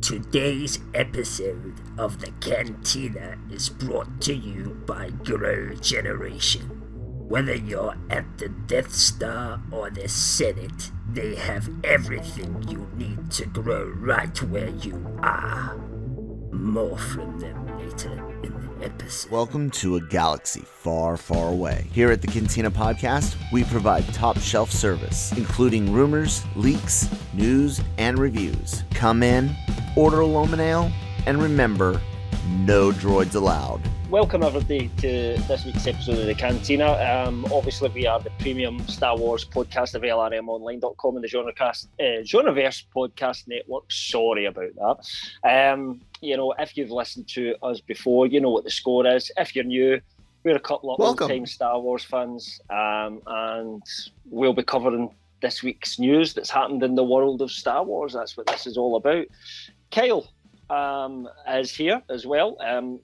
Today's episode of the Cantina is brought to you by Grow Generation. Whether you're at the Death Star or the Senate, they have everything you need to grow right where you are. More from them later in the episode. Welcome to a galaxy far, far away. Here at the Cantina podcast, we provide top shelf service, including rumors, leaks, news, and reviews. Come in, order a Loman Ale, and remember, no droids allowed. Welcome everybody to this week's episode of the Cantina. Obviously we are the premium Star Wars podcast of LRMonline.com and the Genreverse podcast network. Sorry about that. If you've listened to us before, you know what the score is. If you're new, we're a couple of old-time Star Wars fans, and we'll be covering this week's news that's happened in the world of Star Wars. That's what this is all about. Kyle is here as well.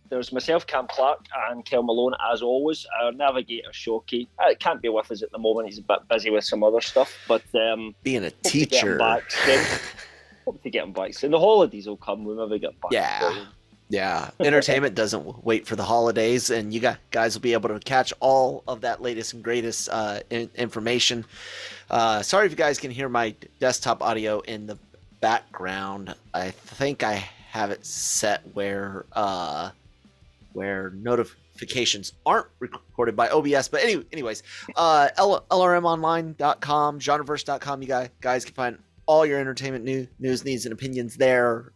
There's myself, Cam Clark, and Kel Malone, as always. Our navigator, Shoki, can't be with us at the moment. He's a bit busy with some other stuff, but being a teacher. Hope to get him back soon. The holidays will come whenever we get back. Yeah. Entertainment doesn't wait for the holidays, and you guys will be able to catch all of that latest and greatest information. Sorry if you guys can hear my desktop audio in the background. I think I have it set where notifications aren't recorded by OBS. But anyways, LRMonline.com, Genreverse.com. You guys can find all your entertainment news, needs, and opinions there.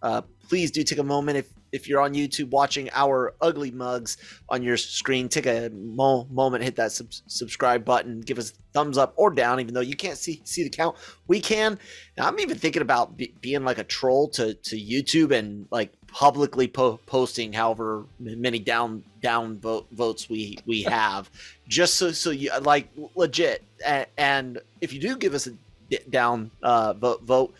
Please do take a moment if you're on YouTube watching our ugly mugs on your screen, take a moment, hit that subscribe button, give us a thumbs up or down, even though you can't see the count. We can. Now, I'm even thinking about being like a troll to YouTube and like publicly posting however many down votes we have, just so you like legit. And if you do give us a down vote,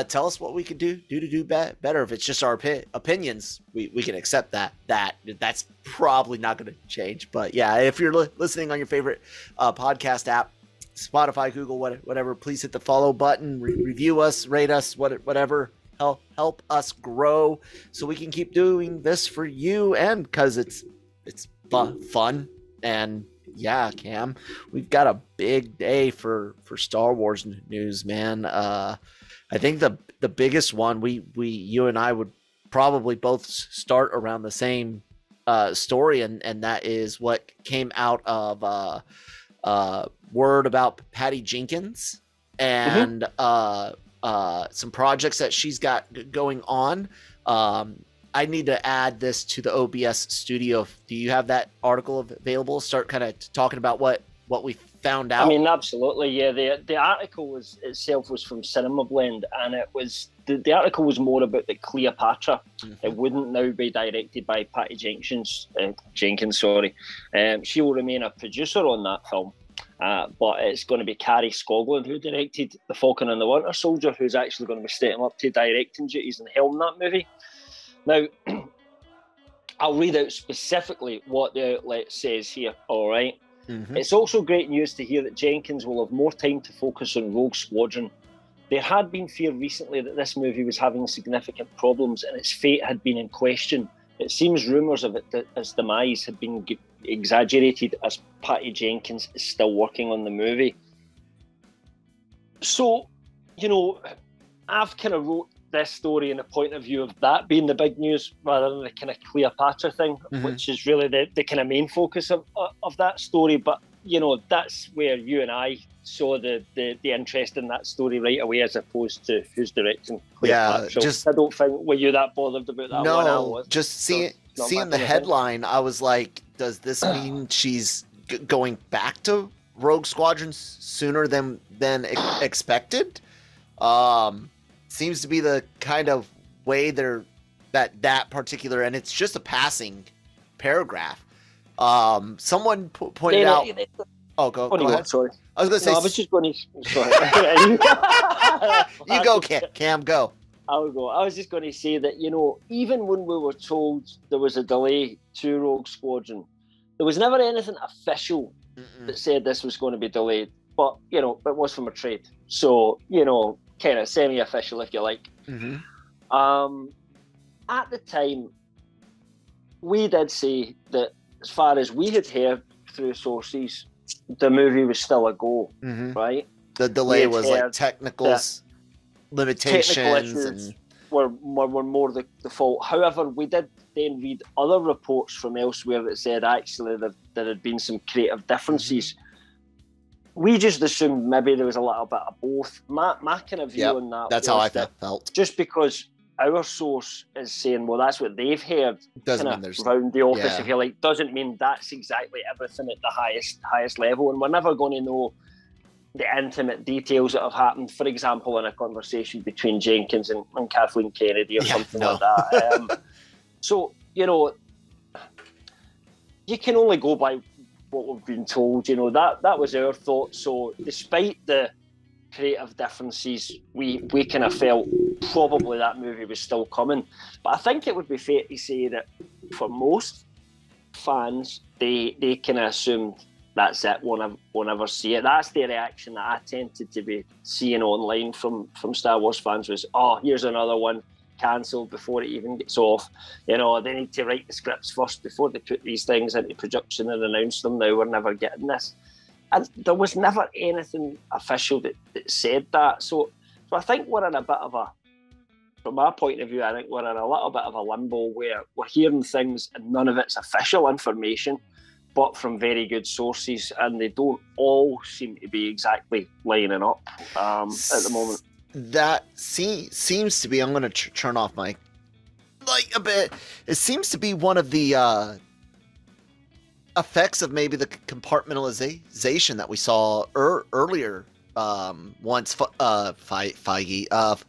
tell us what we could do to do better. If it's just our opinions, we can accept that's probably not going to change. But yeah, if you're listening on your favorite podcast app, Spotify, Google, whatever, please hit the follow button, review us, rate us, whatever, help us grow so we can keep doing this for you, and because it's fun. And yeah, Cam, we've got a big day for Star Wars news, man. I think the biggest one you and I would probably both start around the same story, and that is what came out of word about Patty Jenkins and some projects that she's got going on. I need to add this to the OBS studio. Do you have that article available? Start kind of talking about what we found out. I mean, absolutely, yeah. The article itself was from Cinema Blend, and it was the article was more about the Cleopatra. It wouldn't now be directed by Patty Jenkins. She will remain a producer on that film, but it's going to be Carrie Scogland who directed The Falcon and the Winter Soldier, who's actually going to be stepping up to directing duties and helm that movie. Now, I'll read out specifically what the outlet says here, all right? It's also great news to hear that Jenkins will have more time to focus on Rogue Squadron. There had been fear recently that this movie was having significant problems and its fate had been in question. It seems rumours of its demise had been exaggerated, as Patty Jenkins is still working on the movie. So, I've kind of wrote this story in the point of view of that being the big news rather than the kind of Cleopatra thing, which is really the kind of main focus of that story. But that's where you and I saw the interest in that story right away, as opposed to who's directing Cleopatra. Yeah, I don't think were you that bothered about that one. No, just seeing the headline, I was like, does this mean she's going back to Rogue Squadron sooner than expected? Seems to be the kind of way that particular, and it's just a passing paragraph. Someone pointed out. Go ahead. Sorry, I was going to say. I was just going to. Sorry. You go, Cam. Go. I'll go. I was just going to say that even when we were told there was a delay to Rogue Squadron, there was never anything official that said this was going to be delayed. But it was from a trade, so kind of semi-official, if you like. At the time, we did say that as far as we had heard through sources, the movie was still a go, right? The delay was like technical limitations and were more the fault. However, we did then read other reports from elsewhere that said actually there had been some creative differences. We just assumed maybe there was a little bit of both. My kind of view on that. That's how I felt. Just because our source is saying, well, that's what they've heard, doesn't mean there's around the office, if you like, doesn't mean that's exactly everything at the highest level, and we're never going to know the intimate details that have happened. For example, in a conversation between Jenkins and Kathleen Kennedy or something like that. So you can only go by what we've been told. That was our thought. So despite the creative differences, we kind of felt probably that movie was still coming. But I think it would be fair to say that for most fans, they kind of assumed that's it, won't ever see it. That's the reaction that I tended to be seeing online from Star Wars fans was, oh, here's another one cancelled before it even gets off. They need to write the scripts first before they put these things into production and announce them. Now we're never getting this. And there was never anything official that said that. So I think we're in a bit of a, from our point of view, I think we're in a little bit of a limbo where we're hearing things and none of it's official information, but from very good sources, and they don't all seem to be exactly lining up at the moment. That seems to be, I'm going to turn off my a bit. It seems to be one of the effects of maybe the compartmentalization that we saw earlier. Once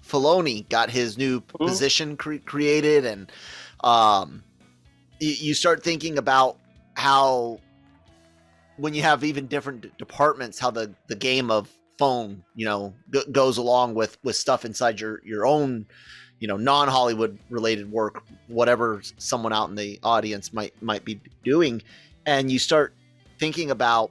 Filoni got his new position created, and you start thinking about how when you have even different departments, how the game of phone goes along with stuff inside your own non-Hollywood related work, whatever someone out in the audience might be doing. And you start thinking about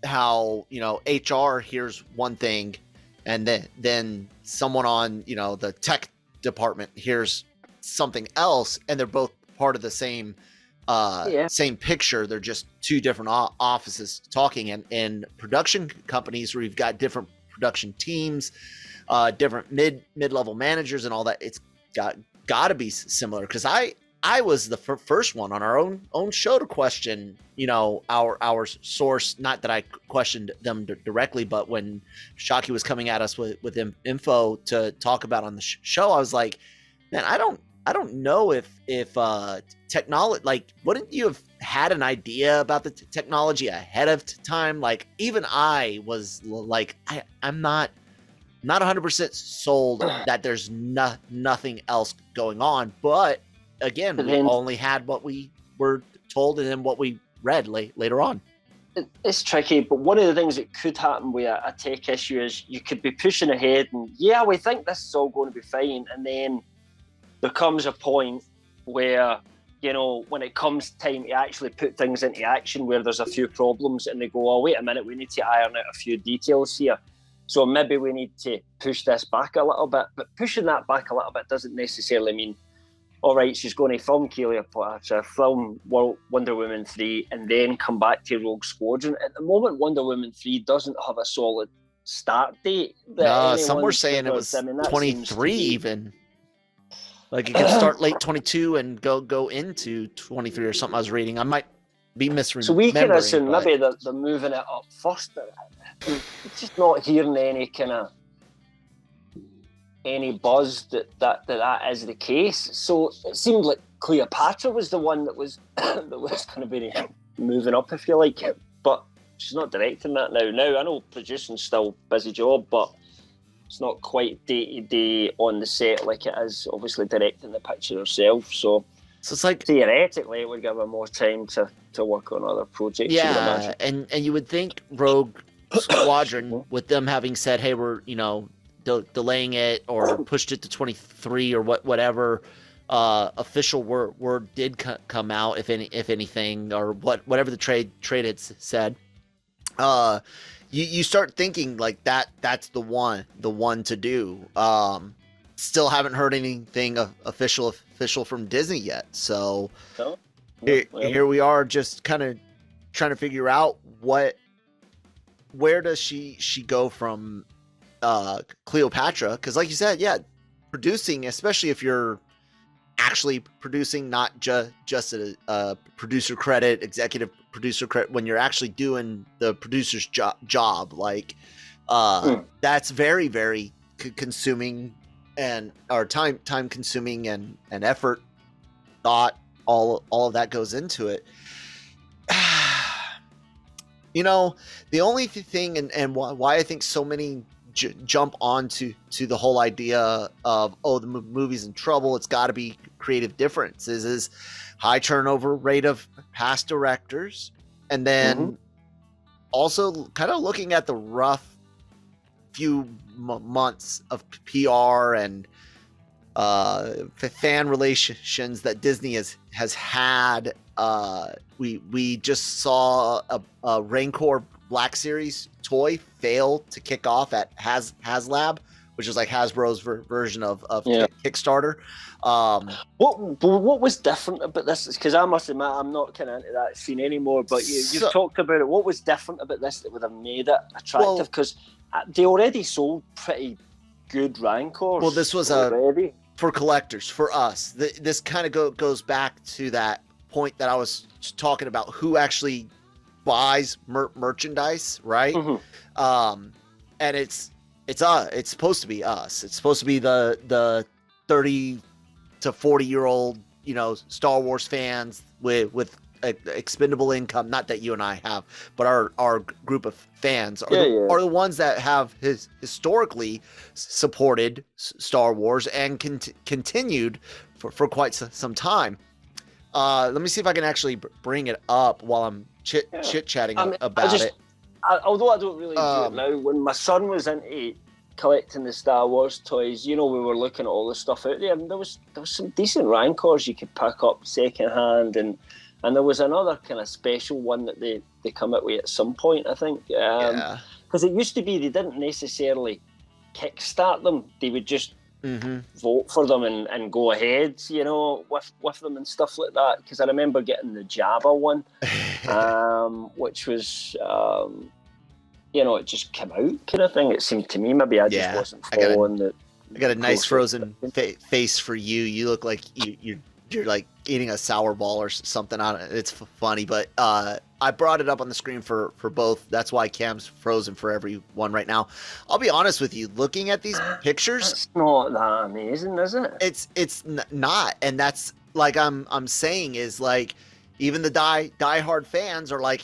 how HR hears one thing, and then someone on the tech department hears something else, and they're both part of the same picture. They're just two different offices talking, and production companies where you've got different production teams, different mid-level managers and all that. It's got to be similar, because I was the first one on our own show to question, our source. Not that I questioned them directly, but when Shockey was coming at us with info to talk about on the show, I was like, man, I don't know if technology, like, wouldn't you have had an idea about the technology ahead of time? Like, even I was like, I'm not 100% sold that there's nothing else going on, but again, we only had what we were told and then what we read later on. It's tricky, but one of the things that could happen with a tech issue is you could be pushing ahead and, we think this is all going to be fine. And then there comes a point where, when it comes time to actually put things into action, where there's a few problems and they go, oh, wait a minute, we need to iron out a few details here. So maybe we need to push this back a little bit. But pushing that back a little bit doesn't necessarily mean, all right, she's going to film Cleopatra, film Wonder Woman 3, and then come back to Rogue Squadron. At the moment, Wonder Woman 3 doesn't have a solid start date. Some were saying it was 23 even. Like, it could start late 22 and go into 23 or something I was reading. I might be misremembering. So we can assume maybe they're moving it up first. It's just not hearing any buzz that is the case. So it seemed like Cleopatra was the one that was going to be moving up, if you like. But she's not directing that now. Now I know producing's still a busy job, but it's not quite day to day on the set like it is obviously directing the picture herself. So it's like, theoretically it would give her more time to work on other projects. Yeah, and you would think Rogue Squadron, with them having said, hey, we're delaying it or pushed it to 23 or whatever official word did come out, if anything, or whatever the trade had said, you start thinking like that's the one to do. still haven't heard anything official from Disney yet. So No? here we are, just kind of trying to figure out where does she go from Cleopatra? Because like you said, yeah, producing, especially if you're actually producing, not just a producer credit, executive producer credit, when you're actually doing the producer's job, like that's very, very consuming and time consuming and effort, thought, all of that goes into it. You know, the only thing and why I think so many jump onto the whole idea of, oh, the movie's in trouble, it's got to be creative differences, is high turnover rate of past directors, and then also kind of looking at the rough few months of PR and fan relations that Disney has had. We just saw a Rancor Black Series toy fail to kick off at HasLab, which is like Hasbro's version of Kickstarter. What was different about this? Because I must admit, I'm not kind of into that scene anymore. But you've talked about it. What was different about this that would have made it attractive? Because they already sold pretty good Rancors. Well, this was for collectors, for us. This kind of goes back to that point that I was talking about. Who actually buys merchandise, right? And it's supposed to be us. It's supposed to be the 30 to 40-year-old, you know, Star Wars fans with expendable income. Not that you and I have, but our group of fans are the ones that have historically supported Star Wars and continued for quite some time. Let me see if I can actually bring it up while I'm chit-chatting about it. Although I don't really do it now, when my son was into collecting the Star Wars toys, you know, we were looking at all the stuff out there, and there was some decent Rancors you could pick up second hand, and there was another kind of special one that they come out with at some point, I think. Because it used to be they didn't necessarily kickstart them; they would just vote for them and go ahead, you know, with them and stuff like that. Because I remember getting the Jabba one, which was, you know, it just came out kind of thing. It seemed to me, maybe I just wasn't following it. I got a nice frozen face for you. You look like you're like eating a sour ball or something on it. It's funny, but I brought it up on the screen for both. That's why Cam's frozen for everyone right now. I'll be honest with you, looking at these pictures, it's not that amazing, is it? It's not, and that's like I'm saying is like even the diehard fans are like,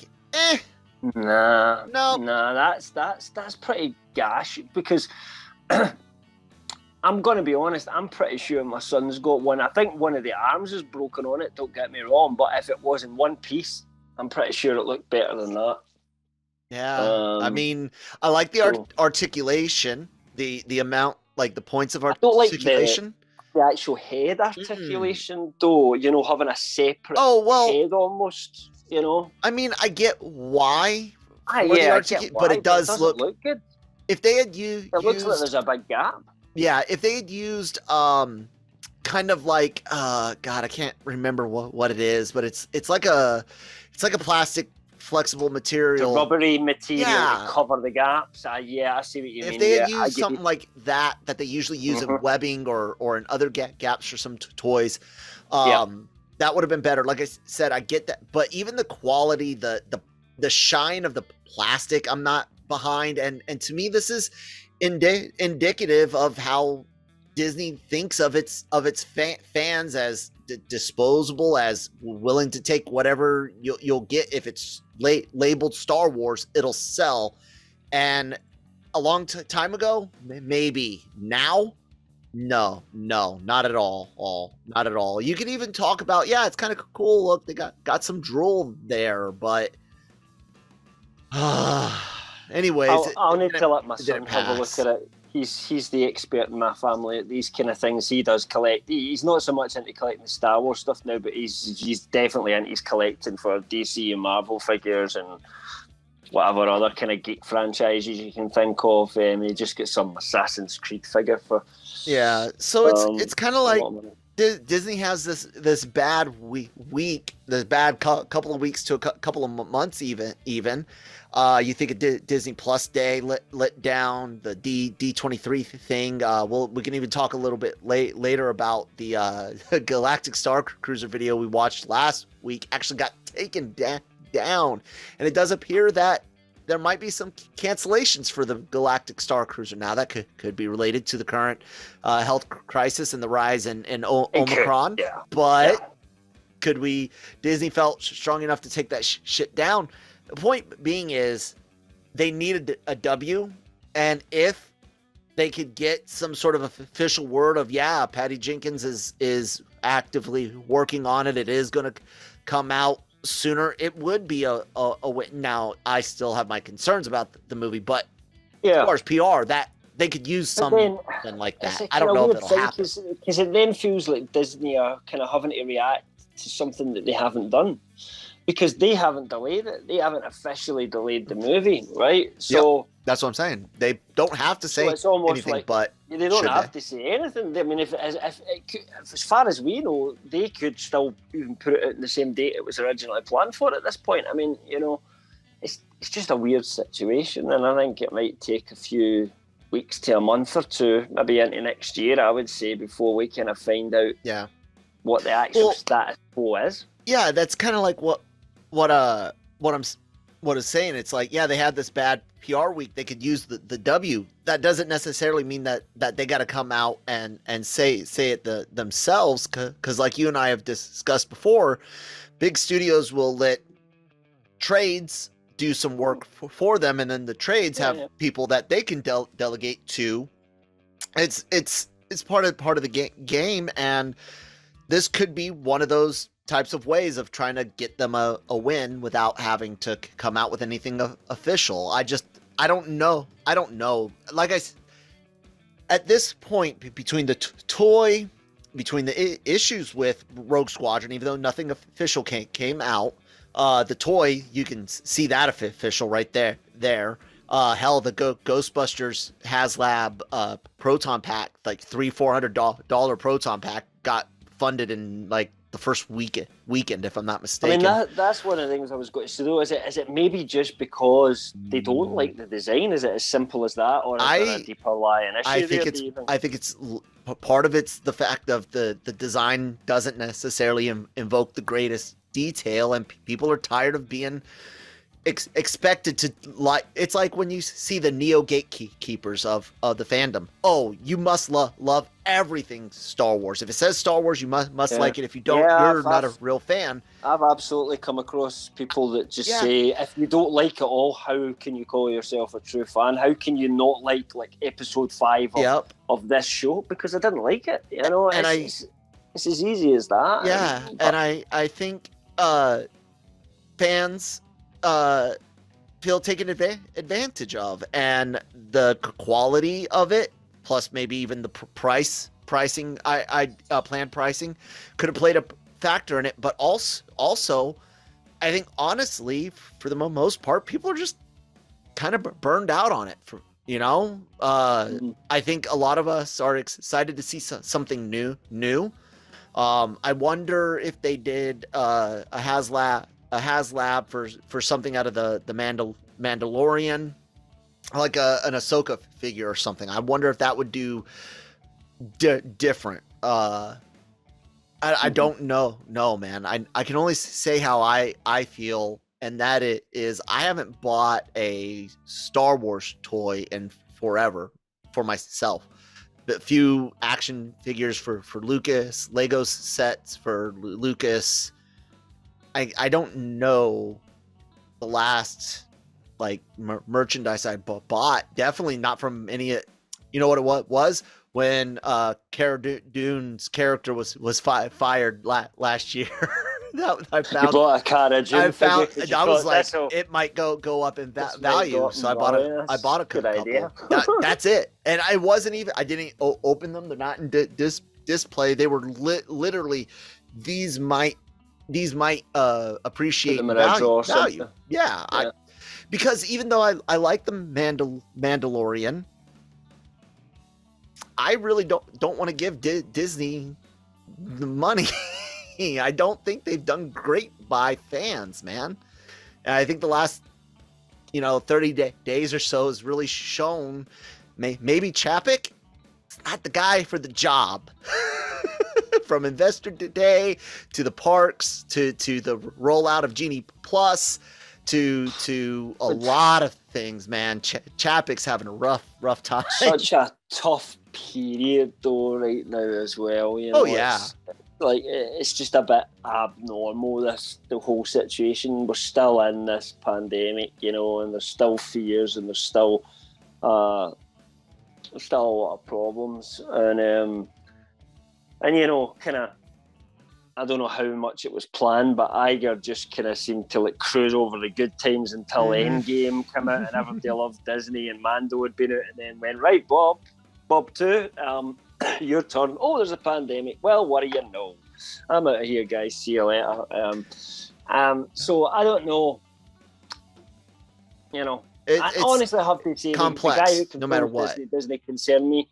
Nah, that's pretty gash, because I'm going to be honest, I'm pretty sure my son's got one. I think one of the arms is broken on it, don't get me wrong, but if it was in one piece, I'm pretty sure it looked better than that. Yeah, I mean, I like the articulation, the amount, like the points of articulation. The actual head articulation, though, you know, having a separate head almost, you know. I mean, I get why. But it does look good. If they had used, it looks like there's a big gap. Yeah, if they had used kind of like God, I can't remember what it is, but it's like a plastic flexible material, the rubbery material to cover the gaps. I see what you mean. If they had used something like that they usually use in webbing or in other gaps for some toys, that would have been better. Like I said, I get that, but even the quality, the shine of the plastic, I'm not behind, and to me this is indicative of how Disney thinks of its fans as disposable, as willing to take whatever you'll get. If it's labeled Star Wars, it'll sell. And a long time ago, maybe. Now, no, not at all. Not at all. You can even talk about, it's kind of cool. Look, they got some drool there, but anyways, I'll need to let my son have a look at it. He's the expert in my family at these kind of things. He does collect. He's not so much into collecting the Star Wars stuff now, but he's definitely into his collecting for DC and Marvel figures and whatever other kind of geek franchises you can think of. You just get some Assassin's Creed figure for. Yeah, so it's kind of like Disney has this bad week, this bad couple of weeks to a couple of months even. You think of Disney Plus Day let down, the D23 thing. We can even talk a little bit later about the Galactic Star Cruiser video we watched last week actually got taken down, and it does appear that there might be some cancellations for the Galactic Star Cruiser now. That could be related to the current health crisis and the rise in Omicron. But could Disney felt strong enough to take that shit down? The point being is they needed a W, and if they could get some sort of official word of, Patty Jenkins is actively working on it, it is going to come out sooner, it would be a win. Now, I still have my concerns about the movie, but as far as PR, that they could use something like that. I don't know if it'll happen. Because it then feels like Disney are kind of having to react to something that they haven't done. Because they haven't delayed it. They haven't officially delayed the movie, right? So that's what I'm saying. They don't have to say anything, like, but they don't have to say anything. I mean, if as far as we know, they could still even put it out in the same date it was originally planned for at this point. I mean, it's just a weird situation, and I think it might take a few weeks to a month or two, maybe into next year, I would say, before we kind of find out what the actual status quo is. Yeah, that's kind of like what I'm saying. It's like, they had this bad PR week. They could use the W. That doesn't necessarily mean that they got to come out and say it themselves. Because like you and I have discussed before, big studios will let trades do some work for them, and then the trades have people that they can delegate to. It's part of the game, and this could be one of those types of ways of trying to get them a win without having to come out with anything official. I don't know. Like at this point, between the toy, between the issues with Rogue Squadron, even though nothing official came out, the toy, you can see that official right there. Hell, the Ghostbusters HasLab Proton Pack, like $300-$400 Proton Pack, got funded in like the first weekend, if I'm not mistaken. I mean, that's one of the things I was going to say, though. Is it maybe just because they don't like the design? Is it as simple as that, or is there a deeper lying issue? I think it's part of it's the fact of the design doesn't necessarily invoke the greatest detail, and people are tired of being expected to like. It's like when you see the Neo-Gatekeepers of the fandom. Oh, you must love everything Star Wars. If it says Star Wars, you must like it. If you don't, you're not a real fan. I've absolutely come across people that just say, if you don't like it all, how can you call yourself a true fan? How can you not like episode 5 of this show? Because I didn't like it. It's as easy as that. Yeah, and I think fans feel taken advantage of, and the quality of it, plus maybe even the pricing, planned pricing, could have played a factor in it. But also, I think honestly, for the most part, people are just kind of burned out on it. I think a lot of us are excited to see something new. I wonder if they did a HasLab for something out of the Mandalorian, like an Ahsoka figure or something. I wonder if that would do different. I don't know. No, man. I can only say how I feel, and that it is I haven't bought a Star Wars toy in forever for myself. A few action figures for Lucas, Lego sets for Lucas. I don't know the last merchandise I bought. Definitely not from any. You know what it was when Cara Dune's character was fired last year. That I found. You bought a Cara Dune figure. I was like, it might go up in value, so I bought a good couple. Idea. That's it. And I didn't open them. They're not in display. They were literally these might appreciate value. Yeah. because even though I like the Mandalorian, I really don't want to give Disney the money. I don't think they've done great by fans, man. And I think the last 30 days or so has really shown maybe Chapek is not the guy for the job. From Investor Day to the parks to the rollout of Genie Plus to a lot of things, man. Chapek's having a rough time. Such a tough period though right now as well. Oh yeah. It's just a bit abnormal, the whole situation. We're still in this pandemic, and there's still fears and there's still a lot of problems. And kind of, I don't know how much it was planned, but Iger just kind of seemed to cruise over the good times until Endgame came out and everybody loved Disney and Mando had been out and then went, right, Bob too, your turn. Oh, there's a pandemic. Well, what do you know? I'm out of here, guys. See you later. So I don't know. I honestly have to say complex, the guy who no matter what. Disney doesn't concern me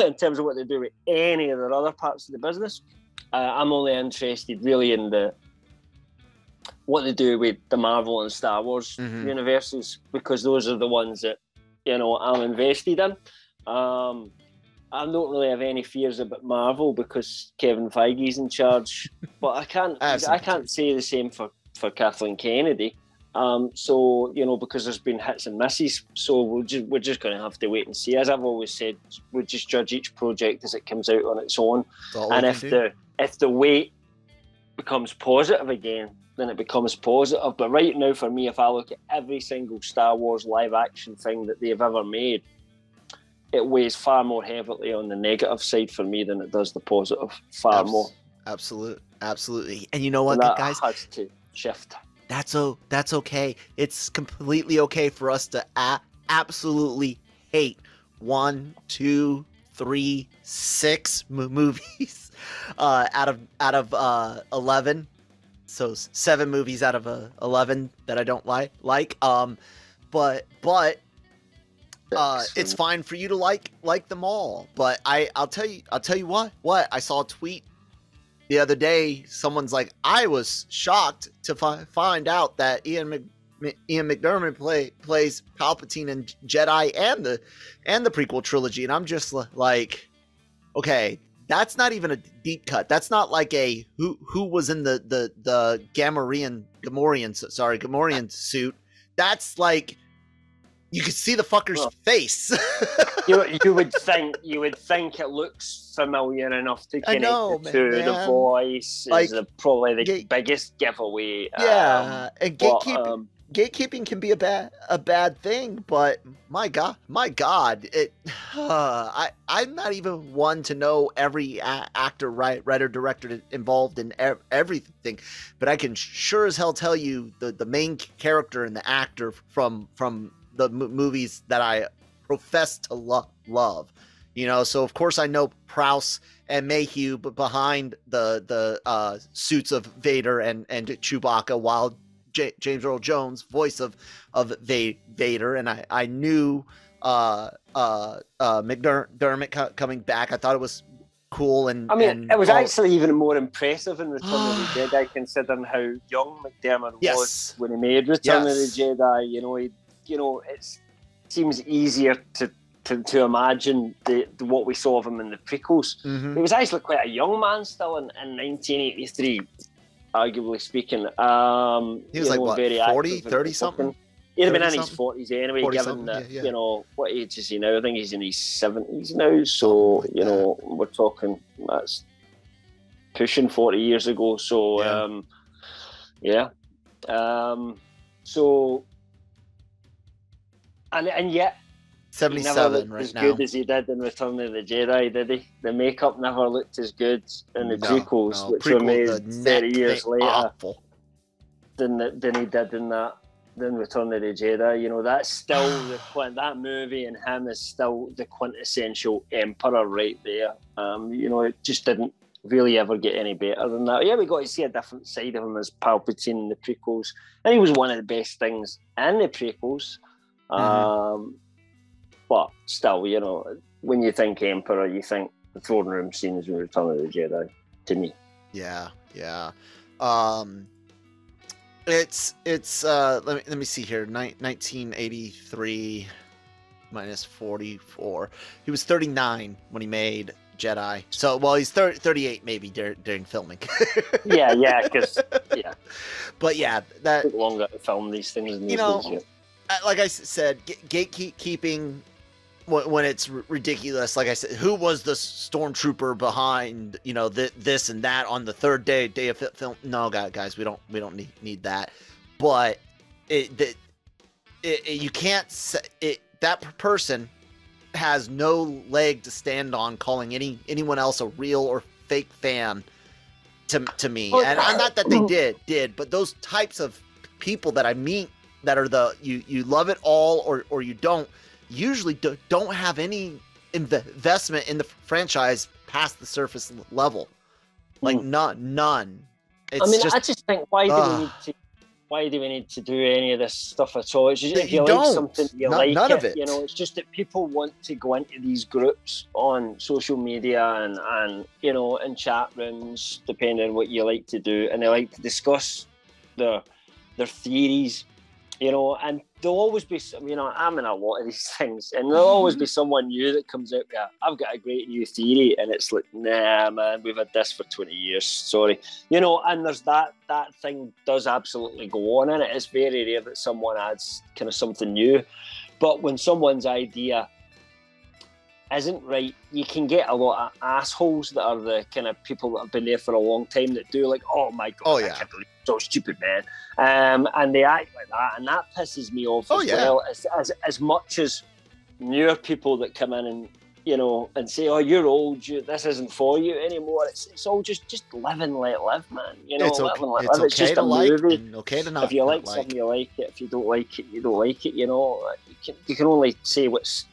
in terms of what they do with any of their other parts of the business. I'm only interested really in what they do with the Marvel and Star Wars universes, because those are the ones that I'm invested in. I don't really have any fears about Marvel because Kevin Feige's in charge, but I can't say the same for Kathleen Kennedy. So because there's been hits and misses, so we're just going to have to wait and see. As I've always said, we just judge each project as it comes out on its own, and if the wait becomes positive again, then it becomes positive. But right now, for me, if I look at every single Star Wars live action thing that they've ever made, it weighs far more heavily on the negative side for me than it does the positive. Far more. Absolutely. And you know what, that guys? Has to shift. That's okay. It's completely okay for us to absolutely hate 1, 2, 3, 6 movies out of 11. So 7 movies out of 11 that I don't like. But it's fine for you to like them all. But I'll tell you what I saw a tweet the other day. Someone's like, I was shocked to find out that Ian McDiarmid plays Palpatine in Jedi and the prequel trilogy, and I'm just like, okay, that's not even a deep cut. That's not like a who was in the Gamorrean suit. That's like, you could see the fucker's face. you would think it looks familiar enough to connect the voice. Like, is probably the biggest giveaway. Yeah, and gatekeeping can be a bad thing, but my God, I'm not even one to know every actor, writer, director involved in everything, but I can sure as hell tell you the main character and the actor from the movies that I profess to love, so of course I know Prowse and Mayhew, but behind the suits of Vader and Chewbacca, while James Earl Jones, voice of Vader, and I knew McDermott coming back. I thought it was cool, and it was actually even more impressive in Return of the Jedi, considering how young McDermott was when he made Return of the Jedi. It seems easier to imagine what we saw of him in the prequels. He was actually quite a young man still in 1983, arguably speaking. He was like, very 40, 30 something? He'd have been in his 40s anyway, given that, what age is he now? I think he's in his 70s now. So, we're talking, that's pushing 40 years ago. So, so, and yet, 77 right as now. Good as he did in Return of the Jedi, did he? The makeup never looked as good in the prequels, which were made 30 years later than he did in Return of the Jedi. That's still that movie, and him is still the quintessential Emperor right there. It just didn't really ever get any better than that. Yeah, we got to see a different side of him as Palpatine in the prequels, and he was one of the best things in the prequels. But still, you know, when you think Emperor, you think the throne room scenes in Return of the Jedi. To me, yeah. It's let me see here. 1983 minus 44. He was 39 when he made Jedi. So, well, he's 38 maybe during filming. yeah, because But yeah, that took longer to film these things. You know, like I said, gatekeeping when it's ridiculous. Like I said, who was the stormtrooper behind this and that on the third day of film? No, guys, we don't need that. But you can't say it. That person has no leg to stand on calling anyone else a real or fake fan to me. And not that they did, but those types of people that I meet that are you love it all or you don't, usually don't have any investment in the franchise past the surface level. Like none. It's I just think why do we need to do any of this stuff at all? It's just if you like something, like none it. Of it. You know, it's just that people want to go into these groups on social media and you know, in chat rooms, depending on what you like to do, and they like to discuss their theories, you know, and there'll always be some, you know, I'm in a lot of these things, and there'll always be someone new that comes out with, I've got a great new theory, and it's like, nah, man, we've had this for 20 years, sorry. You know, and there's that thing does absolutely go on, and it is very rare that someone adds kind of something new. But when someone's idea isn't right, you can get a lot of assholes that are the kind of people that have been there for a long time that do like, oh my God, I can't believe it's so stupid, man. And they act like that, and that pisses me off well. As much as newer people that come in and, you know, and say, oh, you're old, this isn't for you anymore. It's all just live and let live, man. You know, it's okay it's just to a like movie. and okay to not. If you like something, you like it. If you don't like it, you don't like it. You know, you can only say what's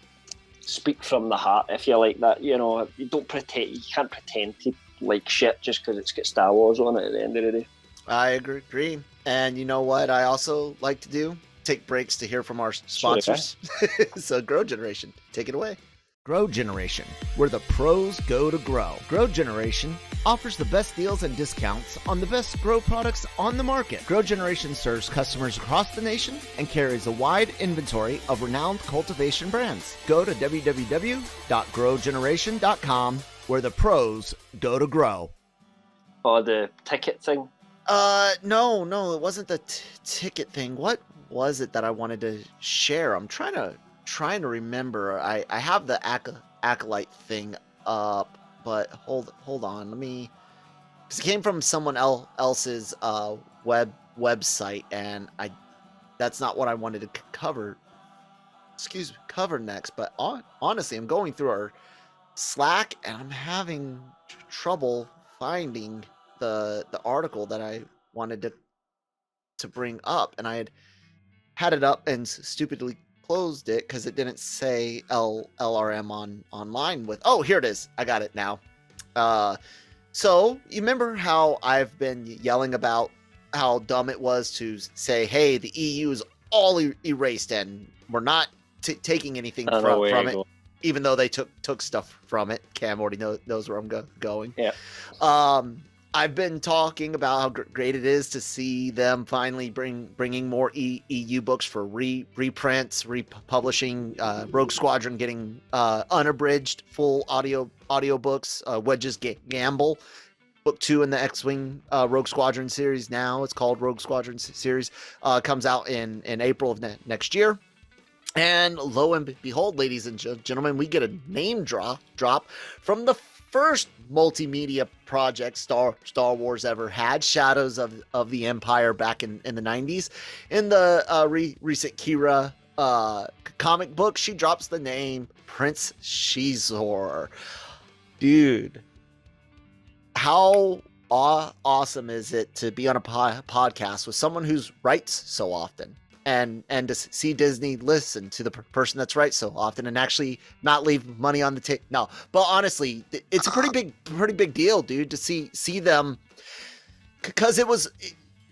speak from the heart. If you like that, you know, you can't pretend to like shit just because it's got Star Wars on it at the end of the day. I agree. And you know what I also like to do? Take breaks to hear from our sponsors. Sure, so Grow Generation, take it away. Grow Generation, where the pros go to grow. Grow Generation offers the best deals and discounts on the best grow products on the market. Grow Generation serves customers across the nation and carries a wide inventory of renowned cultivation brands. Go to www.growgeneration.com, where the pros go to grow. Oh, the ticket thing? No, it wasn't the ticket thing. What was it that I wanted to share? I'm trying to remember. I have the Acolyte thing up, but hold on. Let me. Because it came from someone else's website, and that's not what I wanted to cover. Cover next. But honestly, I'm going through our Slack, and I'm having trouble finding the article that I wanted to bring up, and I had it up and stupidly closed it because it didn't say LRM online with. Oh, here it is. I got it now. So you remember how I've been yelling about how dumb it was to say, hey, the EU is all erased and we're not taking anything from it, even though they took stuff from it. Cam already knows where I'm going. Yeah. I've been talking about how great it is to see them finally bringing more EU books for reprints, republishing. Rogue Squadron getting unabridged full audio books. Wedge's Gamble, book 2 in the X-Wing Rogue Squadron series. Now it's called Rogue Squadron series. Comes out in April of next year. And lo and behold, ladies and gentlemen, we get a name drop from the first multimedia project Star Wars ever had, Shadows of the Empire, back in the 90s. In the recent Kira comic book, she drops the name Prince Xizor. Dude, how awesome is it to be on a podcast with someone who writes so often? to see Disney listen to the person that's right so often and actually not leave money on the table. No, but honestly, it's a pretty big deal, dude, to see them, because it was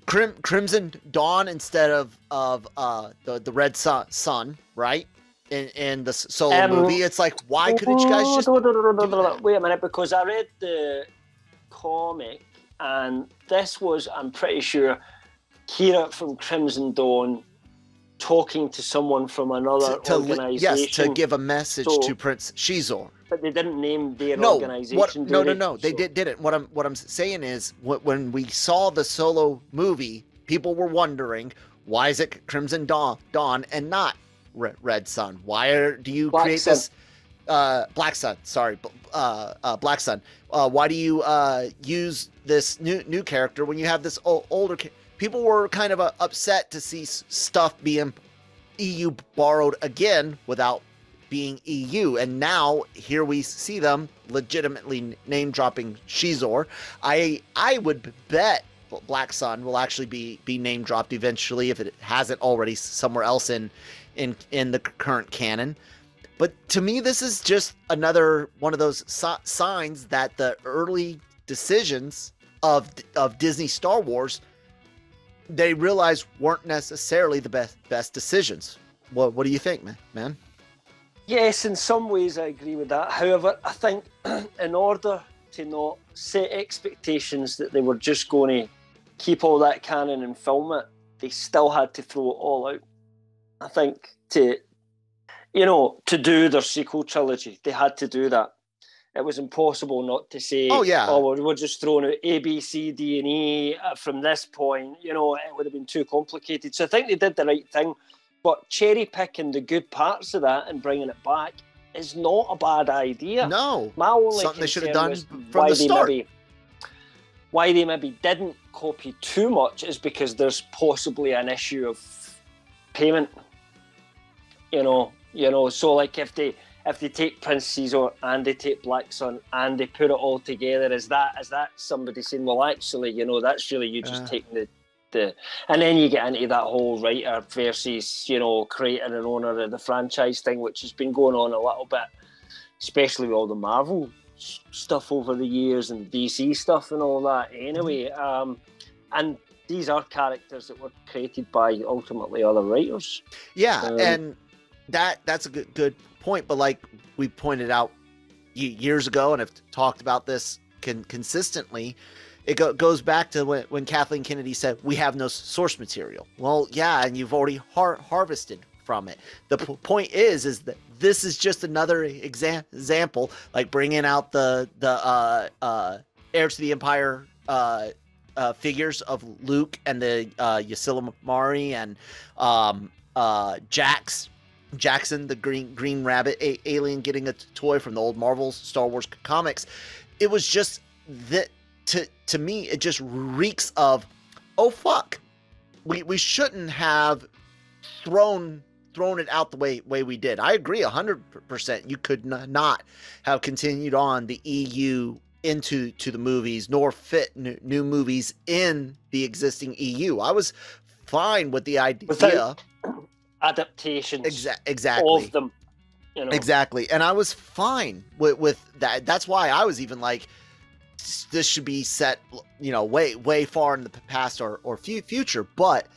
Crimson Dawn instead of the Red Sun, right? In the Solo movie, it's like, why couldn't you guys just wait a minute, because I read the comic and this was, I'm pretty sure, Kira from Crimson Dawn talking to someone from another organization. Yes, to give a message to Prince Xizor. But they didn't name their organization. No. They didn't. What I'm saying is, when we saw the Solo movie, people were wondering, why is it Crimson Dawn and not Red Sun? Why do you create this Black Sun? Sorry, Black Sun. Why do you use this new character when you have this older? People were kind of upset to see stuff being EU borrowed again without being EU, and now here we see them legitimately name dropping Xizor. I would bet Black Sun will actually be name dropped eventually if it hasn't already somewhere else in the current canon. But to me, this is just another one of those signs that the early decisions of Disney Star Wars, they realized weren't necessarily the best decisions. What do you think, man? Yes, in some ways I agree with that. However, I think in order to not set expectations that they were just going to keep all that canon and film it, they still had to throw it all out. I think to do their sequel trilogy, they had to do that. It was impossible not to say, we're just throwing out A, B, C, D, and E from this point. It would have been too complicated. So I think they did the right thing. But cherry picking the good parts of that and bringing it back is not a bad idea. No, my only something they should have done from the start. Why they maybe didn't copy too much is because there's possibly an issue of payment. So like if they take Prince Xizor and they take Black Sun and they put it all together, is that somebody saying, well, actually, that's really you just taking the and then you get into that whole writer versus, creator and owner of the franchise thing, which has been going on a little bit, especially with all the Marvel stuff over the years and DC stuff and all that anyway. And these are characters that were created by ultimately other writers. Yeah, and that's a good point. But like we pointed out years ago and have talked about this consistently, it goes back to when Kathleen Kennedy said, we have no source material. Well, yeah, and you've already harvested from it. The point is that this is just another example, like bringing out the Heir to the Empire figures of Luke and the Yasilamari and Jackson, the green rabbit alien, getting a toy from the old Marvel Star Wars comics. It was just that. To me, it just reeks of, oh fuck, we shouldn't have thrown it out the way we did. I agree 100%. You could not have continued on the EU into the movies, nor fit new movies in the existing EU. I was fine with the idea. Without adaptations exactly of them. Exactly. And I was fine with that. That's why I was even like, this should be set, way far in the past or future. But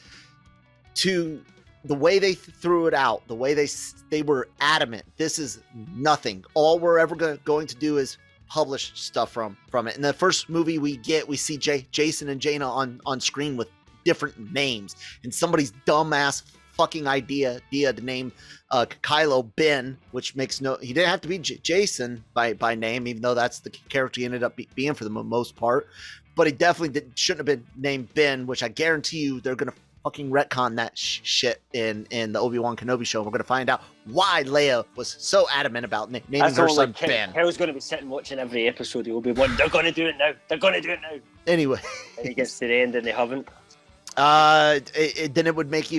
to the way they threw it out, the way they were adamant, this is nothing. All we're ever going to do is publish stuff from it. In the first movie we see Jason and Jaina on screen with different names, and somebody's dumbass fucking idea to name Kylo Ben, which makes he didn't have to be Jason by name, even though that's the character he ended up being for the most part. But he definitely shouldn't have been named Ben, which I guarantee you they're gonna fucking retcon that shit in the Obi-Wan Kenobi show. We're gonna find out why Leia was so adamant about naming her son Ben. I was gonna be sitting watching every episode of Obi-Wan. They're gonna do it now. They're gonna do it now. Anyway, and he gets to the end and they haven't. Then it would make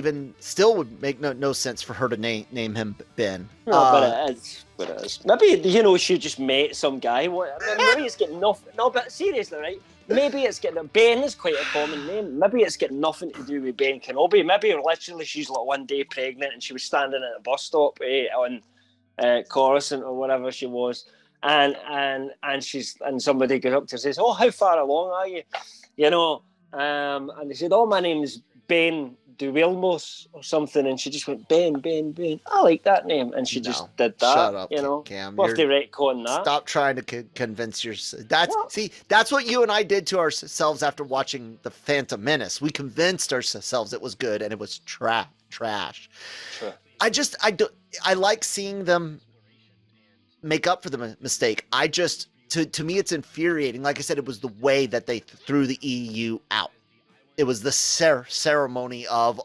no sense for her to name him Ben. No, but it is. But it is. Maybe she just met some guy. Maybe it's getting nothing. No, but seriously, right? Maybe it's getting Ben is quite a common name. Maybe it's got nothing to do with Ben Kenobi. Maybe literally she's like one day pregnant and she was standing at a bus stop on Coruscant or whatever she was, and somebody goes up to her and says, "Oh, how far along are you?" And they said, "Oh, my name's Ben Duilmos or something," and she just went, Ben. I like that name, and she just did that. Shut up, Cam. What if they retcon that? Stop trying to convince yourself. That's what you and I did to ourselves after watching The Phantom Menace. We convinced ourselves it was good, and it was trash. True. I like seeing them make up for the mistake. To me, it's infuriating. Like I said, it was the way that they threw the EU out. It was the ceremony of,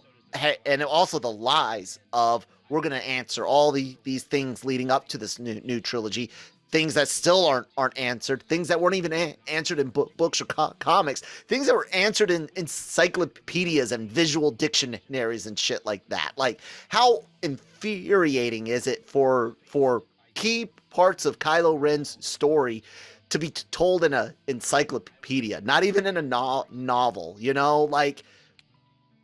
and also the lies of, we're going to answer all these things leading up to this new trilogy, things that still aren't answered, things that weren't even answered in books or comics, things that were answered in encyclopedias and visual dictionaries and shit like that. Like, how infuriating is it for key parts of Kylo Ren's story to be told in an encyclopedia, not even in a novel, like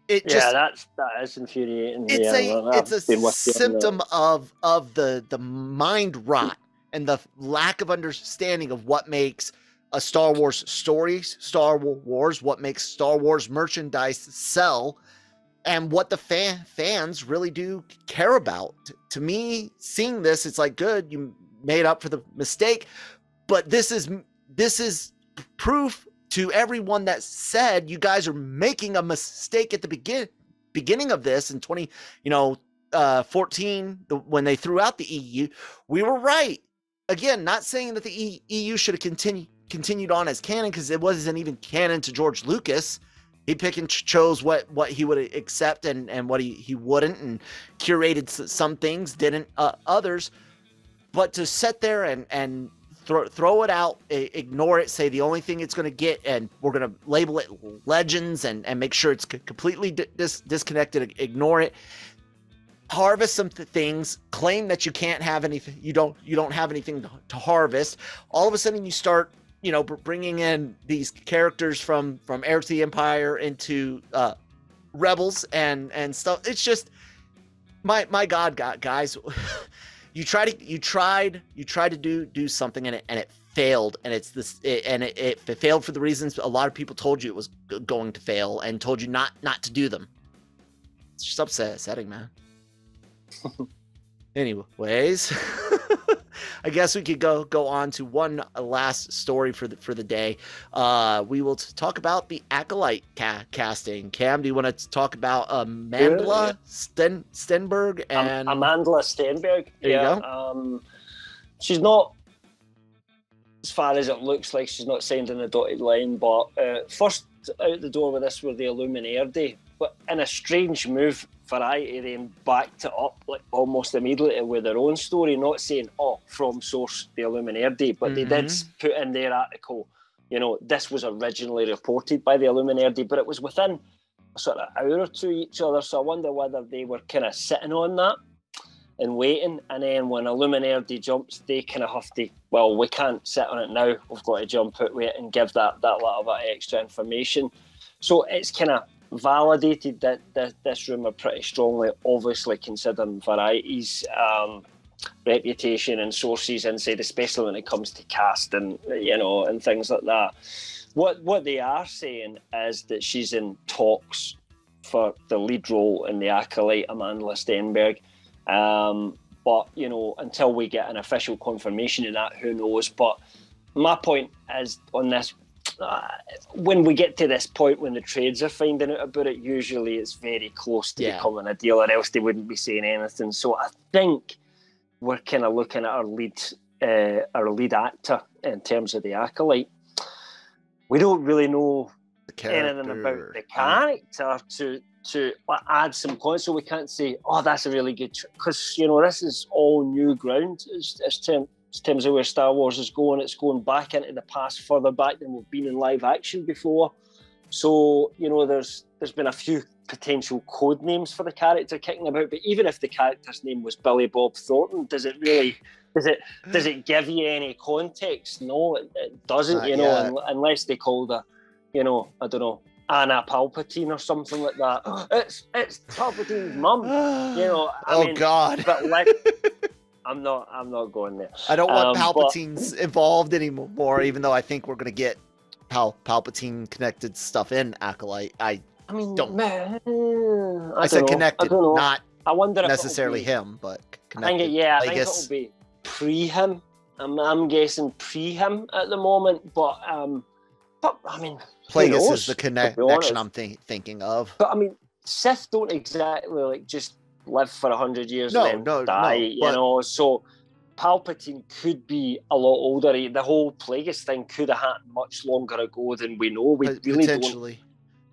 it just... Yeah, that is infuriating. It's a symptom of the mind rot and the lack of understanding of what makes a Star Wars story, what makes Star Wars merchandise sell, and what the fans really do care about. To me, seeing this, it's like, good, you made up for the mistake, but this is proof to everyone that said you guys are making a mistake at the beginning of this in 2014 when they threw out the EU. We were right. Again, not saying that the EU should have continued on as canon, because it wasn't even canon to George Lucas. He picked and chose what he would accept and what he wouldn't, and curated some things, didn't others. But to sit there and throw it out, ignore it, say the only thing it's going to get, and we're going to label it Legends and make sure it's completely disconnected, ignore it, harvest some things, claim that you can't have anything, you don't have anything to harvest. All of a sudden you start bringing in these characters from Heir to the Empire into Rebels and stuff. It's just, my God, guys. You tried to do something and it failed, and it failed for the reasons a lot of people told you it was going to fail and told you not to do them. It's just upsetting, man. Anyways, I guess we could go on to one last story for the day. We will talk about the Acolyte casting. Cam, do you want to talk about Amandla Stenberg and Amandla Stenberg? There you go. She's not, as far as it looks like, she's not signed in the dotted line. But first out the door with this were the Illuminati, but in a strange move, Variety then backed it up like almost immediately with their own story, not saying, from source the Illuminati, but they did put in their article, this was originally reported by the Illuminati, but it was within a sort of hour or two each other. So I wonder whether they were kind of sitting on that and waiting, and then when Illuminati jumps, they kind of have to, well, we can't sit on it now, we've got to jump out with it and give that little bit of extra information. So it's kind of validated that this rumour pretty strongly, obviously considering Variety's reputation and sources inside, especially when it comes to casting, and things like that. What they are saying is that she's in talks for the lead role in the Acolyte, Amandla Stenberg. But until we get an official confirmation of that, who knows? But my point is on this. When we get to this point, when the trades are finding out about it, usually it's very close to becoming a deal, or else they wouldn't be saying anything. So I think we're kind of looking at our lead actor in terms of the Acolyte. We don't really know anything about the character to add some points, so we can't say, that's a really good, because this is all new ground. In terms of where Star Wars is going, it's going back into the past, further back than we've been in live action before. So, there's been a few potential code names for the character kicking about, but even if the character's name was Billy Bob Thornton, does it give you any context? No, it doesn't, unless they called her, I don't know, Anna Palpatine or something like that. It's Palpatine's mum, God. But I'm not going there. I don't want Palpatine's involved anymore, even though I think we're going to get Palpatine connected stuff in Acolyte. I said connected, not I wonder necessarily him, but connected. I think it'll be pre-him. I'm guessing pre-him at the moment, but I mean, Plagueis is the connection I'm thinking of. But I mean, Sith don't exactly just live for 100 years and then die, so Palpatine could be a lot older. The whole Plagueis thing could have happened much longer ago than we know. We really don't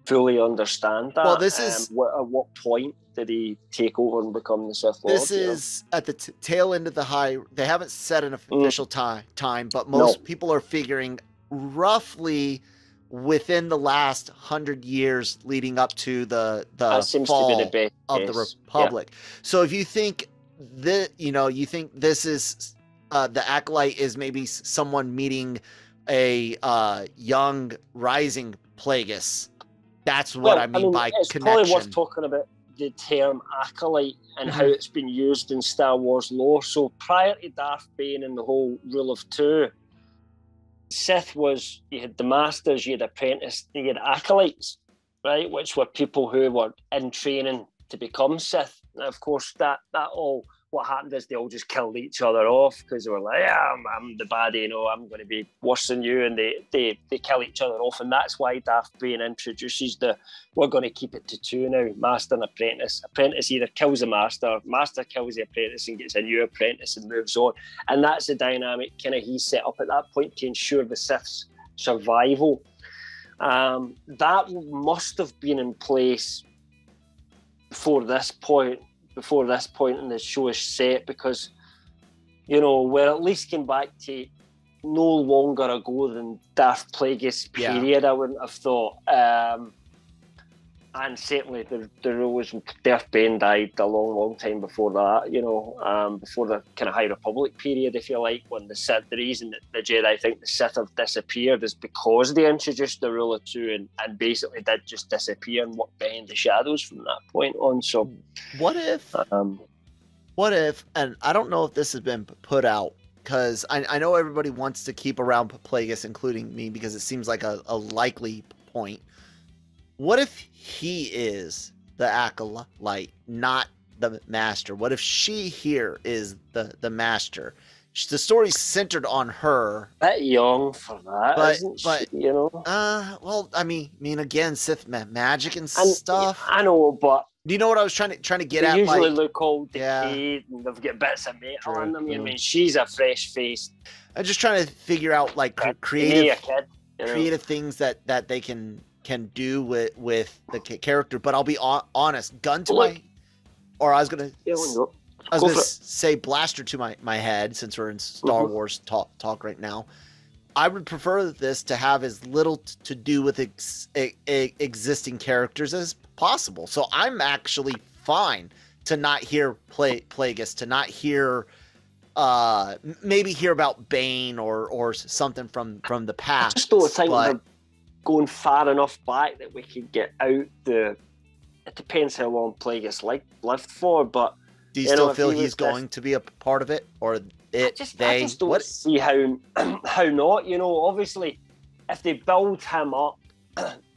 fully understand that. Well, this is... at what point did he take over and become the Sith Lord? This is at the tail end of the high... They haven't set an official time, but most people are figuring roughly within the last 100 years leading up to the fall of the Republic. Yeah. So if you think you think this is the Acolyte is maybe someone meeting a young rising Plagueis, that's what I mean by it's connection. Probably worth talking about the term Acolyte and how it's been used in Star Wars lore. So prior to Darth Bane and the whole Rule of Two, Sith was, you had the Masters, you had Apprentice, you had Acolytes, right, which were people who were in training to become Sith. And of course, that all, what happened is they all just killed each other off because they were like, I'm the baddie, I'm going to be worse than you, and they kill each other off. And that's why Darth Bane introduces we're going to keep it to two now, Master and Apprentice. Apprentice either kills the Master kills the Apprentice and gets a new Apprentice and moves on. And that's the dynamic kind of he set up at that point to ensure the Sith's survival. That must have been in place before this point in the show is set, because we're at least getting back to no longer ago than Darth Plagueis period. I wouldn't have thought, and certainly the rules. Darth Bane died a long time before that. Before the kind of High Republic period, if you like, when the reason that the Jedi think the Sith have disappeared is because they introduced the Rule of Two and basically did just disappear and work behind the shadows from that point on. So, what if, and I don't know if this has been put out, because I know everybody wants to keep around Plagueis, including me, because it seems like a likely point. What if he is the Acolyte, not the Master? What if she here is the Master? The story's centered on her. Bit young for that, isn't she? Well, I mean, again, Sith magic and stuff. I know, but do you know what I was trying to get at? They usually look all decayed and they've got bits of metal on them. I mean, she's a fresh face. I'm just trying to figure out creative things that they can do with the character. But I'll be honest, I was gonna say blaster to my head, since we're in Star Wars talk right now. I would prefer this to have as little to do with existing characters as possible. So I'm actually fine to not hear Plagueis, to not hear maybe hear about Bane or something from the past. I just don't think we're going far enough back that we could get out it depends how long Plagueis lived for, but do you still feel he's going to be a part of it, or I just don't see how not. Obviously, if they build him up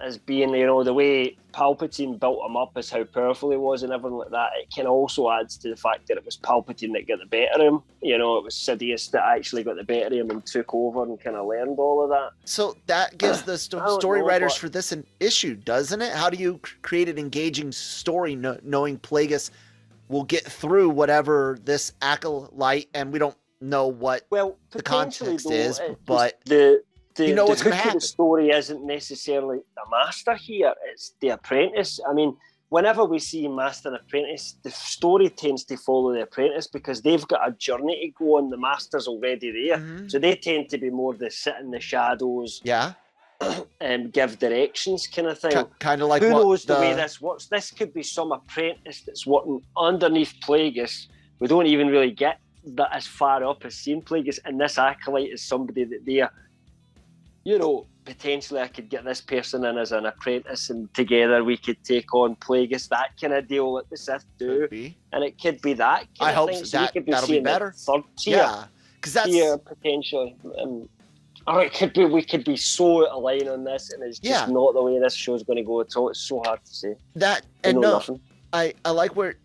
as being, the way Palpatine built him up as how powerful he was and everything like that, it can also adds to the fact that it was Palpatine that got the better of him. It was Sidious that actually got the better of him and took over and kind of learned all of that. So that gives the story writers for this an issue, doesn't it? How do you create an engaging story knowing Plagueis will get through whatever this Acolyte, and we don't know what the context is, but what's going to happen. The story isn't necessarily the Master here, it's the Apprentice. I mean, whenever we see Master and Apprentice, the story tends to follow the Apprentice because they've got a journey to go on. The Master's already there. So they tend to be more the sit in the shadows. Yeah. give directions kind of thing. Kind of like who what knows the way this works. This could be some apprentice that's working underneath Plagueis. We don't even really get that as far up as seeing Plagueis, and this Acolyte is somebody that they're, you know, potentially I could get this person in as an apprentice and together we could take on Plagueis, that kind of deal that the Sith do. And it could be that kind I of hope thing. so. That'll be better. Third tier, yeah, because that's tier potentially. Or it could be we could be so out of line on this, and it's just not the way this show's going to go at all. It's so hard to say. I like where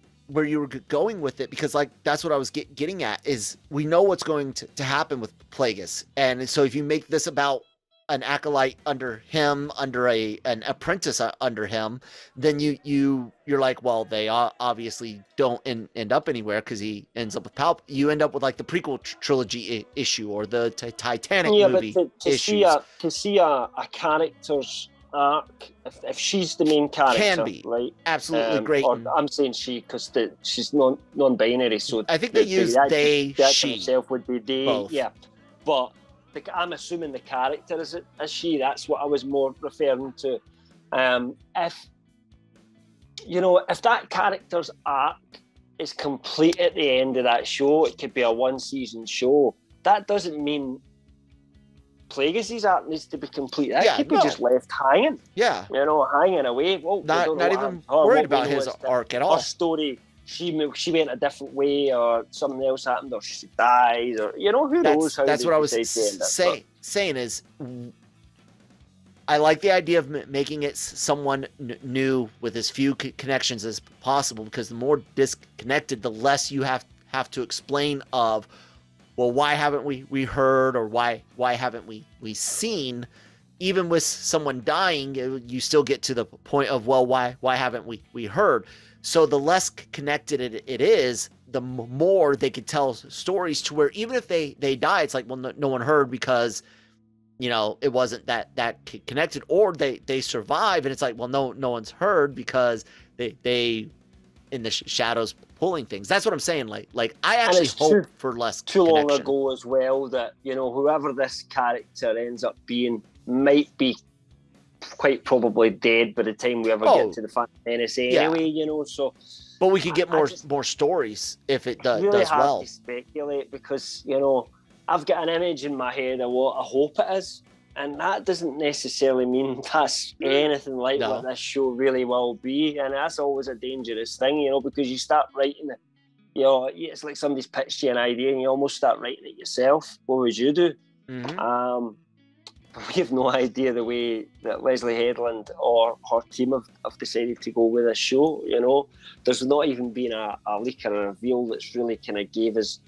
you were going with it, because like that's what I was getting at is we know what's going to happen with Plagueis, and so if you make this about an acolyte under him, under an apprentice under him, then you're like, well, they obviously don't end up anywhere because he ends up with Palp. You end up with like the prequel trilogy issue or the Titanic movie but to see a character's arc, if she's the main character, can be right, absolutely great. Or I'm saying she because she's non-binary, so I think they use they, she himself would be they, both. yeah, but. I'm assuming the character is she. That's what I was more referring to. If that character's arc is complete at the end of that show, it could be a one-season show. That doesn't mean Plagueis' arc needs to be complete. That could be just left hanging. Yeah, hanging away. Well, not even worried about his arc at all. Her story. She went a different way, or something else happened, or she dies, or who knows how. That's what I was saying is, I like the idea of making it someone new with as few connections as possible, because the more disconnected, the less you have to explain of, well, why haven't we heard, or why haven't we seen? Even with someone dying, you still get to the point of, well, why haven't we heard? So the less connected it is, the more they could tell stories to where even if they die, it's like, well, no one heard because, it wasn't that connected, or they survive and it's like, well, no one's heard because they in the shadows pulling things. That's what I'm saying. Like I actually hope for less connection. Long ago as well that, whoever this character ends up being might be quite probably dead by the time we ever get to the Phantom Menace anyway, so. But we could get more stories if it does really well. Hard to speculate because, I've got an image in my head of what I hope it is, and that doesn't necessarily mean that's anything like what this show really will be, and that's always a dangerous thing, because you start writing it, it's like somebody's pitched you an idea and you almost start writing it yourself. What would you do? Mm-hmm. We have no idea the way that Leslie Headland or her team have decided to go with this show. There's not even been a leak or a reveal that's really kind of gave us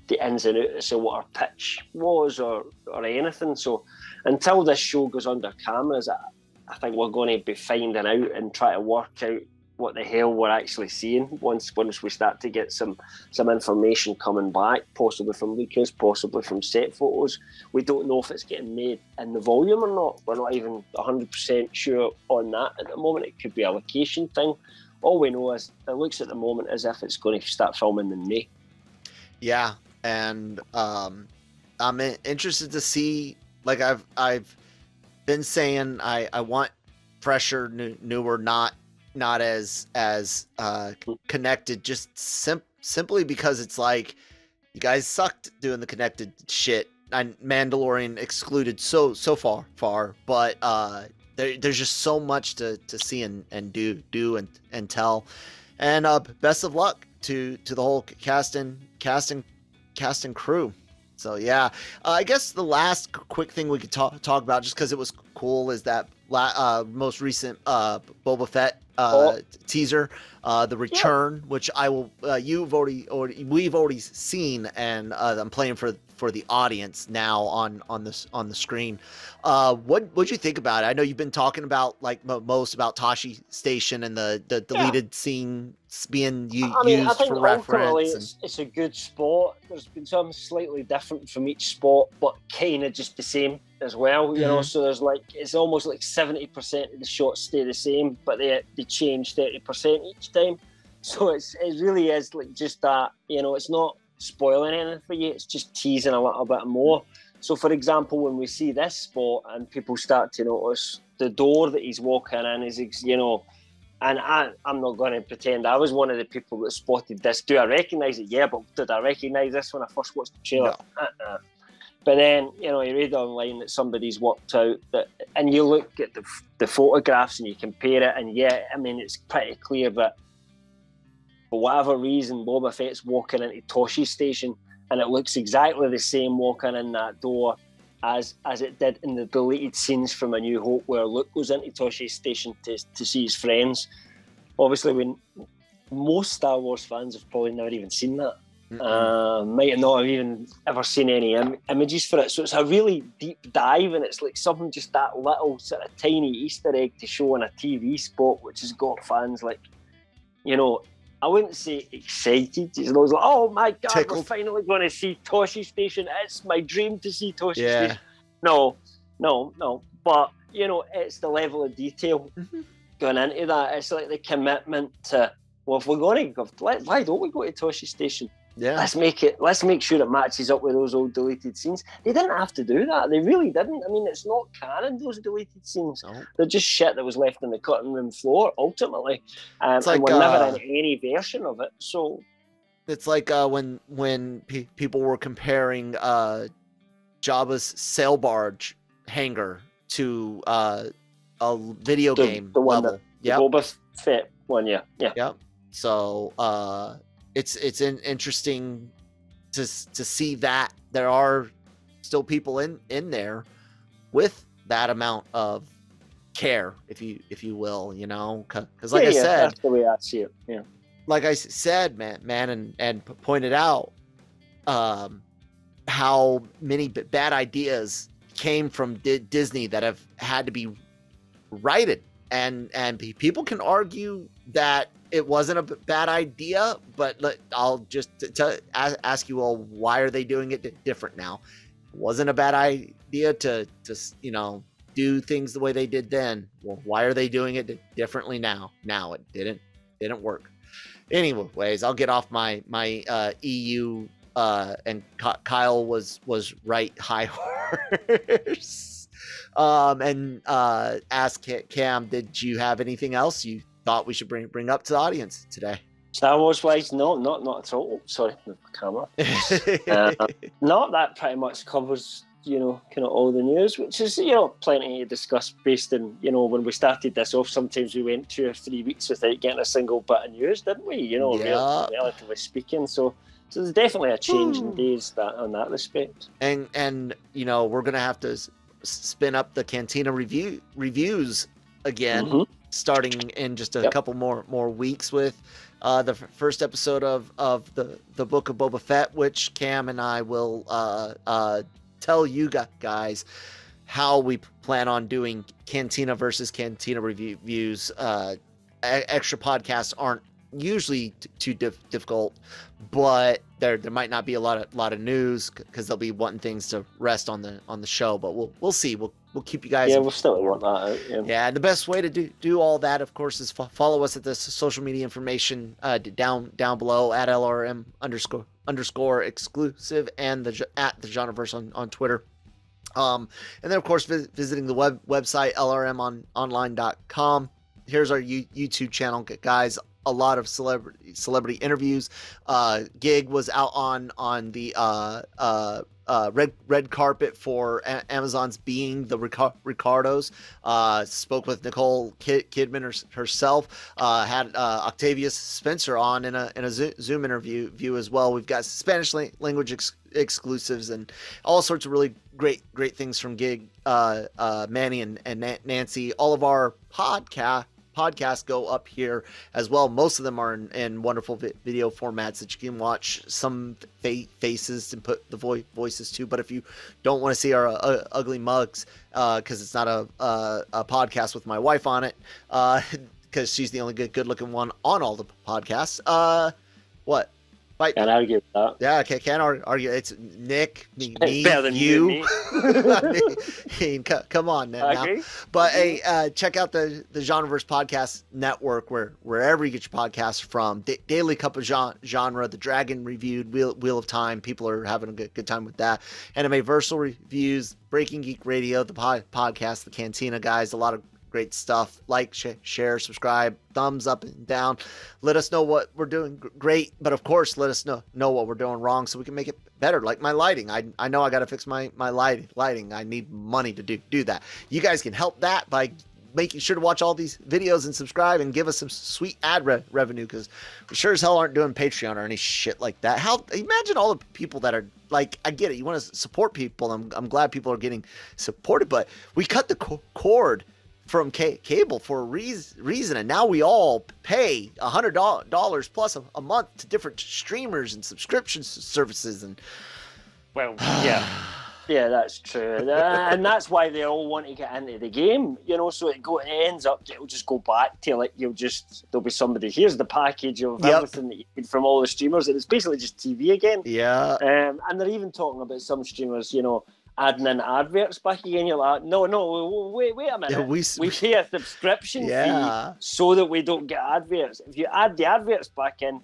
the ins and outs of what our pitch was or anything. So until this show goes under cameras, I think we're going to be finding out and try to work out what the hell we're actually seeing once we start to get some information coming back, possibly from Lucas, possibly from set photos. We don't know if it's getting made in the volume or not. We're not even 100% sure on that at the moment. It could be a location thing. All we know is it looks at the moment as if it's going to start filming in May. Yeah, and I'm interested to see. Like I've been saying, I want fresher, newer, not as connected, just simply because it's like you guys sucked doing the connected shit, and Mandalorian excluded so far, but there's just so much to see and do and tell, and best of luck to the whole cast and crew. So yeah, I guess the last quick thing we could talk about, just because it was cool, is that most recent Boba Fett teaser, the return, which I will we've already seen, and I'm playing for the audience now on the screen. What'd you think about it? I know you've been talking about most about Tashi Station and the deleted scene being used for reference. It's a good spot. There's been something slightly different from each spot, but kind of just the same as well. So there's it's almost like 70% of the shots stay the same, but they change 30% each time. So it really is like just that. It's not spoiling anything for you. It's just teasing a little bit more. So, for example, when we see this spot and people start to notice the door that he's walking in is, you know, and I'm not going to pretend I was one of the people that spotted this. Do I recognise it? Yeah, but did I recognise this when I first watched the trailer? No. But then, you know, you read online that somebody's worked out that, and you look at the photographs and you compare it, and yeah, I mean, it's pretty clear that for whatever reason, Boba Fett's walking into Toshi's station, and it looks exactly the same walking in that door as it did in the deleted scenes from A New Hope, where Luke goes into Toshi's station to see his friends. Obviously, when most Star Wars fans have probably never even seen that. Might not have even ever seen any images for it. So it's a really deep dive, and it's like something just that little sort of tiny Easter egg to show on a TV spot, which has got fans like, you know, I wouldn't say excited. It's like, oh my God, tickled. We're finally going to see Toshi Station. It's my dream to see Toshi Station. No. But, you know, it's the level of detail going into that. It's like the commitment to, well, if we're going to go, why don't we go to Toshi Station? Yeah. Let's make sure it matches up with those old deleted scenes. They didn't have to do that. They really didn't. I mean, it's not canon, those deleted scenes. No. They're just shit that was left on the cutting room floor, ultimately. It's like, and we're never in any version of it. So it's like when people were comparing Jabba's sail barge hangar to a video game the one level. The Boba Fett one, yeah. So it's interesting to see that there are still people in there with that amount of care, if you will, you know, because like I said, that's the way I see it. Yeah, like I said, man, and pointed out how many bad ideas came from Disney that have had to be righted, and people can argue that it wasn't a bad idea, but I'll just ask you all, why are they doing it different now? It wasn't a bad idea to you know, do things the way they did then. Well, why are they doing it differently now? Now it didn't work. Anyways, I'll get off my EU and Kyle was right, high horse. And ask Cam, did you have anything else you thought we should bring up to the audience today? Star Wars wise, no, not at all. Oh, sorry, the camera. No, that pretty much covers, you know, kind of all the news, which is, you know, plenty to discuss based on, you know, when we started this off, sometimes we went 2 or 3 weeks without getting a single bit of news, didn't we? You know, relatively speaking. So there's definitely a change in days on that respect. And you know, we're gonna have to spin up the Cantina reviews again, starting in just a couple more weeks with the first episode of the Book of Boba Fett, which Cam and I will tell you guys how we plan on doing Cantina versus Cantina reviews. Extra podcasts aren't usually too difficult, but there might not be a lot of news because they'll be wanting things to rest on the show, but we'll see. We'll keep you guys. Yeah, we'll still want that out. Yeah, and the best way to do all that, of course, is follow us at the social media information down below at LRM _ exclusive and at the Genreverse on Twitter. And then of course visiting the website lrmonline.com. Here's our YouTube channel, guys. A lot of celebrity interviews. Gig was out on the red carpet for Amazon's Being the Ricardos. Spoke with Nicole Kidman herself. Had Octavius Spencer on in a Zoom interview as well. We've got Spanish language exclusives and all sorts of really great things from Gig, Manny and Nancy. All of our podcasts go up here as well. Most of them are in wonderful video formats that you can watch some faces and put the voices to. But if you don't want to see our ugly mugs, because it's not a podcast with my wife on it, because she's the only good looking one on all the podcasts, what? But Can't argue with that. yeah, can't argue. It's Nick, me, Better than you. me. I mean, come on now. Okay. But hey, check out the Genreverse Podcast Network, wherever you get your podcasts from. Daily Cup of Genre, The Dragon Reviewed, Wheel of Time. People are having a good time with that. Animeversal Reviews, Breaking Geek Radio, the podcast, the Cantina guys, a lot of great stuff. Like, share, subscribe, thumbs up and down. Let us know what we're doing great, but of course, let us know what we're doing wrong so we can make it better. Like my lighting. I know I got to fix my lighting. I need money to do that. You guys can help that by making sure to watch all these videos and subscribe and give us some sweet ad revenue, because we sure as hell aren't doing Patreon or any shit like that. Imagine all the people that are like, I get it. You want to support people. I'm glad people are getting supported, but we cut the cord from cable for a reason, and now we all pay $100 plus a month to different streamers and subscription services. And well, yeah, that's true, and that's why they all want to get into the game, you know. So it ends up, it'll just go back to like, there'll be somebody, here's the package of everything that you need from all the streamers, and it's basically just TV again. Yeah. And they're even talking about some streamers, you know, adding in adverts back again. You're like, no, wait a minute. Yeah, we pay a subscription fee so that we don't get adverts. If you add the adverts back in,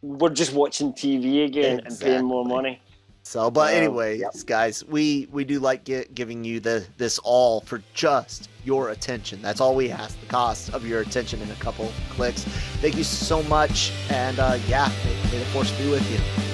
we're just watching TV again and paying more money. So, but anyways, guys, we do like giving you this all for just your attention. That's all we ask. The cost of your attention in a couple clicks. Thank you so much, and may the force be with you.